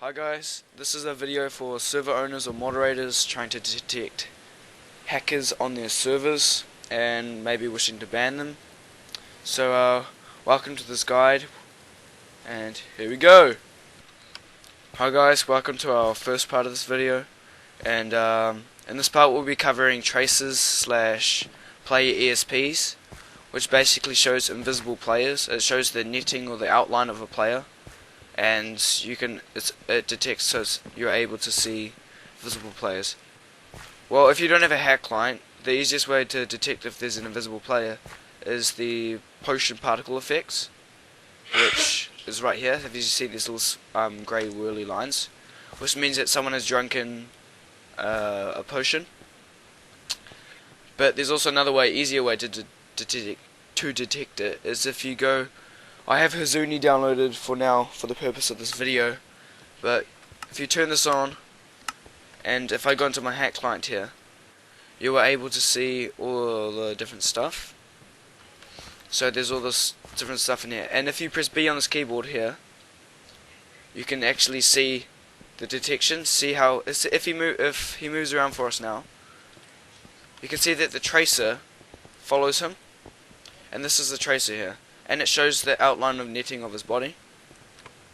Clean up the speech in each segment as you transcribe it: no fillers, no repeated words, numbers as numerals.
Hi guys, this is a video for server owners or moderators trying to detect hackers on their servers and maybe wishing to ban them. So welcome to this guide, and here we go. Hi guys, welcome to our first part of this video, and in this part we'll be covering traces slash player ESPs, which basically shows invisible players. It shows the netting or the outline of a player, and it detects so you're able to see visible players. Well, if you don't have a hack client, the easiest way to detect if there's an invisible player is the potion particle effects, which is right here. If you see these little grey whirly lines, which means that someone has drunken a potion. But there's also another way, easier way to detect it, is if you go. I have Hazuni downloaded for now for the purpose of this video, but if you turn this on, and if I go into my hack client here, you are able to see all the different stuff. So there's all this different stuff in here, and if you press B on this keyboard here, you can actually see the detection. See how if he moves around for us now, you can see that the tracer follows him, and this is the tracer here. And it shows the outline of netting of his body.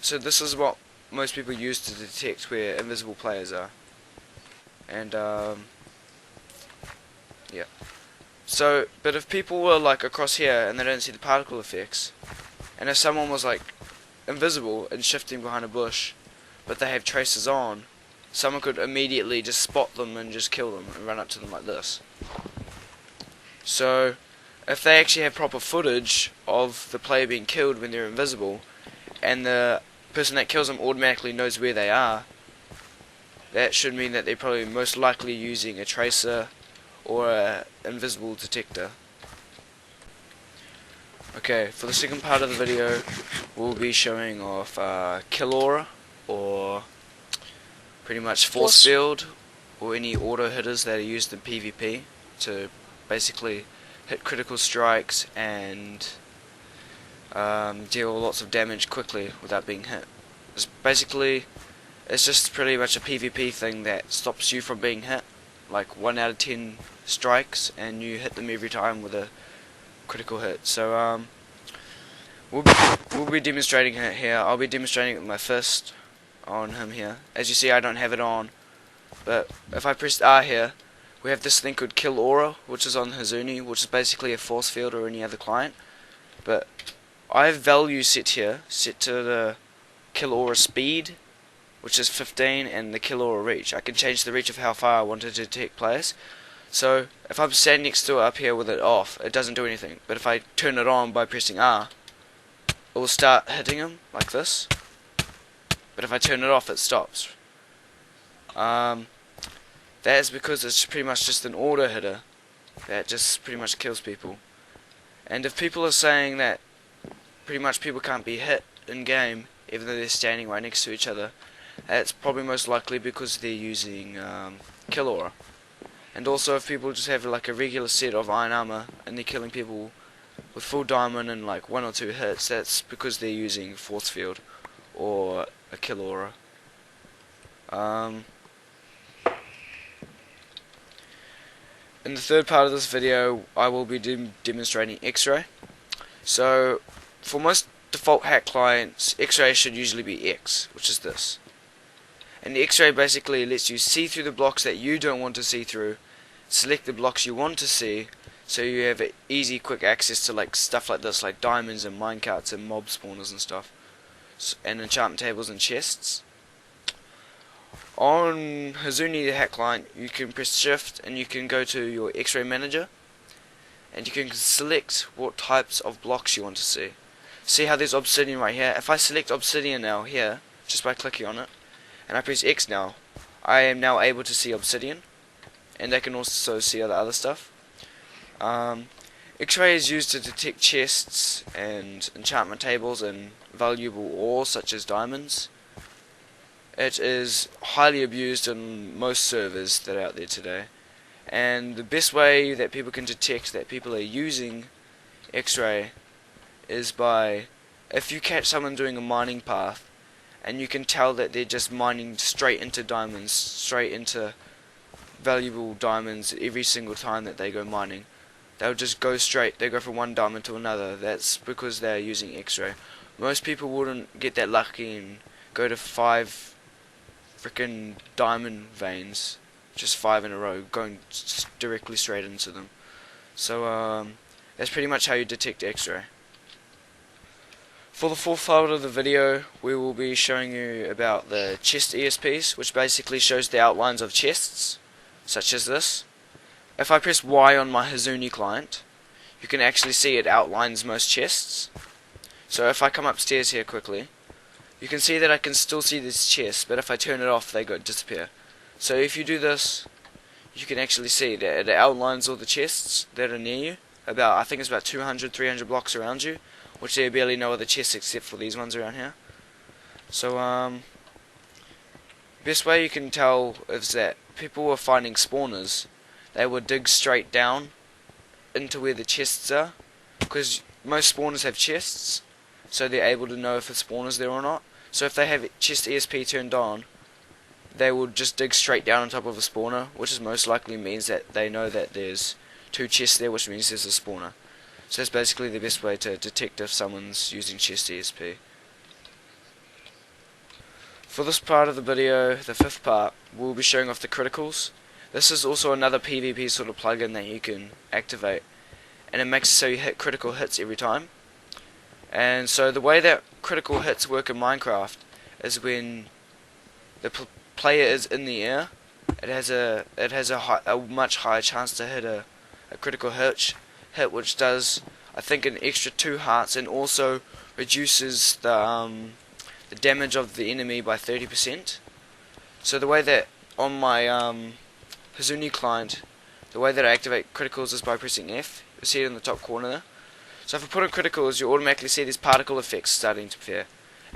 So this is what most people use to detect where invisible players are. And yeah. So, but if people were like across here and they don't see the particle effects, and if someone was like invisible and shifting behind a bush, but they have tracers on, someone could immediately just spot them and just kill them and run up to them like this. So if they actually have proper footage of the player being killed when they're invisible, and the person that kills them automatically knows where they are, that should mean that they're probably most likely using a tracer or an invisible detector. Okay, for the second part of the video, we'll be showing off kill aura, or pretty much force field, or any auto hitters that are used in PvP to basically hit critical strikes and deal lots of damage quickly without being hit. It's just pretty much a PvP thing that stops you from being hit, like 1 out of 10 strikes, and you hit them every time with a critical hit. So we'll be demonstrating it here. I'll be demonstrating it with my fist on him here. As you see, I don't have it on, but if I press R here, we have this thing called Kill Aura, which is on Hazuni, which is basically a force field or any other client. But I have values set here, set to the Kill Aura speed, which is 15, and the Kill Aura reach. I can change the reach of how far I want to detect players. So if I'm standing next to it up here with it off, it doesn't do anything. But if I turn it on by pressing R, it will start hitting him like this. But if I turn it off, it stops. That is because it's pretty much just an auto hitter that just pretty much kills people. And if people are saying that pretty much people can't be hit in game even though they're standing right next to each other, that's probably most likely because they're using kill aura. And also if people just have like a regular set of iron armor and they're killing people with full diamond and like 1 or 2 hits, that's because they're using force field or a kill aura. In the third part of this video, I will be demonstrating XRay. So, for most default hack clients, XRay should usually be X, which is this. And the XRay basically lets you see through the blocks that you don't want to see through, select the blocks you want to see, so you have easy, quick access to like stuff like this, like diamonds and minecarts and mob spawners and stuff, and enchantment tables and chests. On Hazuni, the hack client, you can press shift and you can go to your X-ray manager, and you can select what types of blocks you want to see. See how there's obsidian right here? If I select obsidian now here, just by clicking on it, and I press X now, I am now able to see obsidian, and I can also see other stuff. X-ray is used to detect chests and enchantment tables and valuable ore such as diamonds. It is highly abused on most servers that are out there today, and the best way that people can detect that people are using X-ray is by, if you catch someone doing a mining path and you can tell that they're just mining straight into diamonds, straight into valuable diamonds every single time that they go mining. They'll just go straight, they go from one diamond to another. That's because they're using X-ray. Most people wouldn't get that lucky and go to 5 freaking diamond veins, just 5 in a row, going directly straight into them. So that's pretty much how you detect X-ray. For the fourth part of the video, we will be showing you about the chest ESPs, which basically shows the outlines of chests, such as this. If I press Y on my Hazuni client, you can actually see it outlines most chests. So if I come upstairs here quickly, you can see that I can still see this chest, but if I turn it off, they disappear. So if you do this, you can actually see that it outlines all the chests that are near you. I think it's about 200, 300 blocks around you, which there are barely no other chests except for these ones around here. So best way you can tell is that people are finding spawners. They will dig straight down into where the chests are, because most spawners have chests, so they're able to know if a spawner's there or not. So if they have chest ESP turned on, they will just dig straight down on top of a spawner, which is most likely means that they know that there's 2 chests there, which means there's a spawner. So that's basically the best way to detect if someone's using chest ESP. For this part of the video, the 5th part, we'll be showing off the criticals. This is also another PvP sort of plugin that you can activate, and it makes it so you hit critical hits every time. And so the way that critical hits work in Minecraft is when the player is in the air, it has a much higher chance to hit a critical hit, which does, I think, an extra 2 hearts, and also reduces the damage of the enemy by 30%. So the way that on my Hazuni client, the way that I activate criticals is by pressing F. You see it in the top corner there. So if I put on criticals, you automatically see these particle effects starting to appear.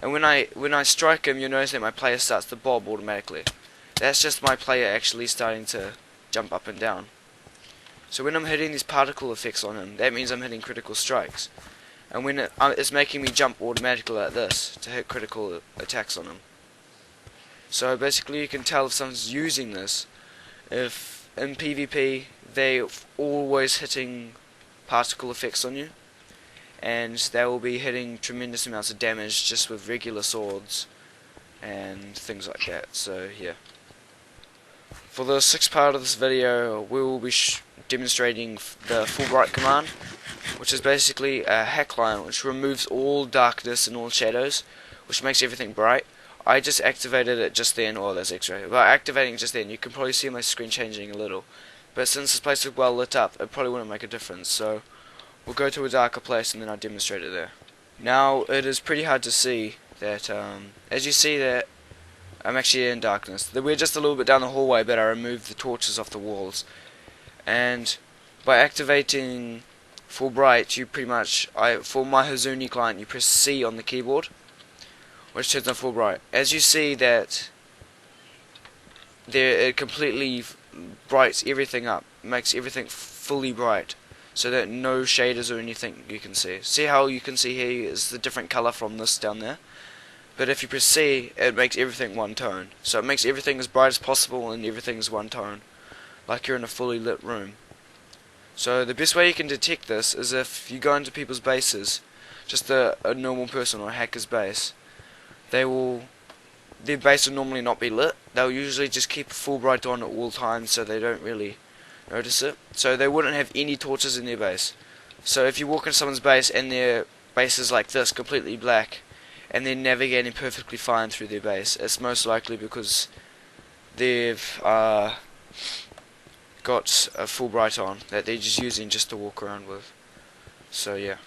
And when I strike him, you notice that my player starts to bob automatically. That's just my player actually starting to jump up and down. So when I'm hitting these particle effects on him, that means I'm hitting critical strikes. And when it's making me jump automatically like this to hit critical attacks on him. So basically you can tell if someone's using this, if in PvP they're always hitting particle effects on you, and they will be hitting tremendous amounts of damage just with regular swords and things like that. So yeah. For the 6th part of this video, we will be demonstrating the Fulbright command, which is basically a hack client which removes all darkness and all shadows, which makes everything bright. I just activated it just then. Oh, there's X-ray. By activating it just then, you can probably see my screen changing a little. But since this place is well lit up, it probably wouldn't make a difference. So we'll go to a darker place and then I'll demonstrate it there. Now it is pretty hard to see that, as you see that I'm actually in darkness. We're just a little bit down the hallway, but I removed the torches off the walls. And by activating Fulbright, you pretty much, for my Hazuni client, you press C on the keyboard, which turns on Fulbright. As you see that it completely brights everything up, makes everything fully bright, so that no shaders or anything you can see. See how you can see here is the different color from this down there? But if you press C, it makes everything one tone. So it makes everything as bright as possible and everything's one tone, like you're in a fully lit room. So the best way you can detect this is if you go into people's bases, just a normal person or a hacker's base, their base will normally not be lit. They'll usually just keep Fulbright on at all times so they don't really notice it. So they wouldn't have any torches in their base. So if you walk into someone's base and their base is like this, completely black, and they're navigating perfectly fine through their base, it's most likely because they've got a Fulbright on that they're just using just to walk around with. So yeah.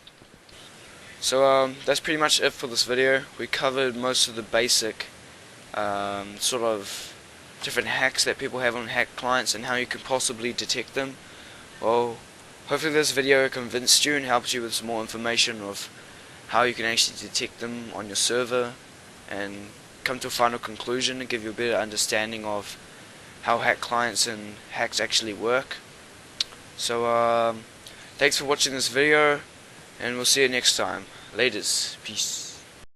So that's pretty much it for this video. We covered most of the basic sort of different hacks that people have on hack clients and how you could possibly detect them. Well, hopefully this video convinced you and helped you with some more information of how you can actually detect them on your server and come to a final conclusion and give you a better understanding of how hack clients and hacks actually work. So thanks for watching this video, and we'll see you next time. Laters. Peace.